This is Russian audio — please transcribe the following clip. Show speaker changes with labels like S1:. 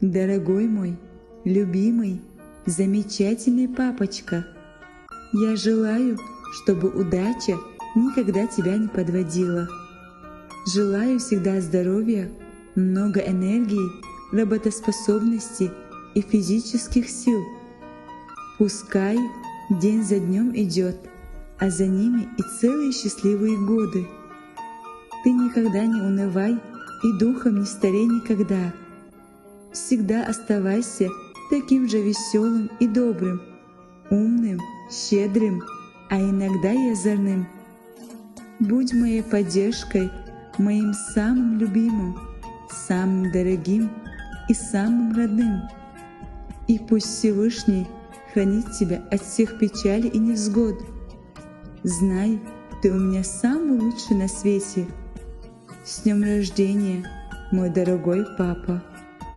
S1: Дорогой мой, любимый, замечательный папочка, я желаю, чтобы удача никогда тебя не подводила. Желаю всегда здоровья, много энергии, работоспособности и физических сил. Пускай день за днем идет, а за ними и целые счастливые годы. Ты никогда не унывай и духом не старей никогда. Всегда оставайся таким же веселым и добрым, умным, щедрым, а иногда и озорным. Будь моей поддержкой, моим самым любимым, самым дорогим и самым родным. И пусть Всевышний хранит тебя от всех печалей и невзгод. Знай, ты у меня самый лучший на свете. С днем рождения, мой дорогой папа!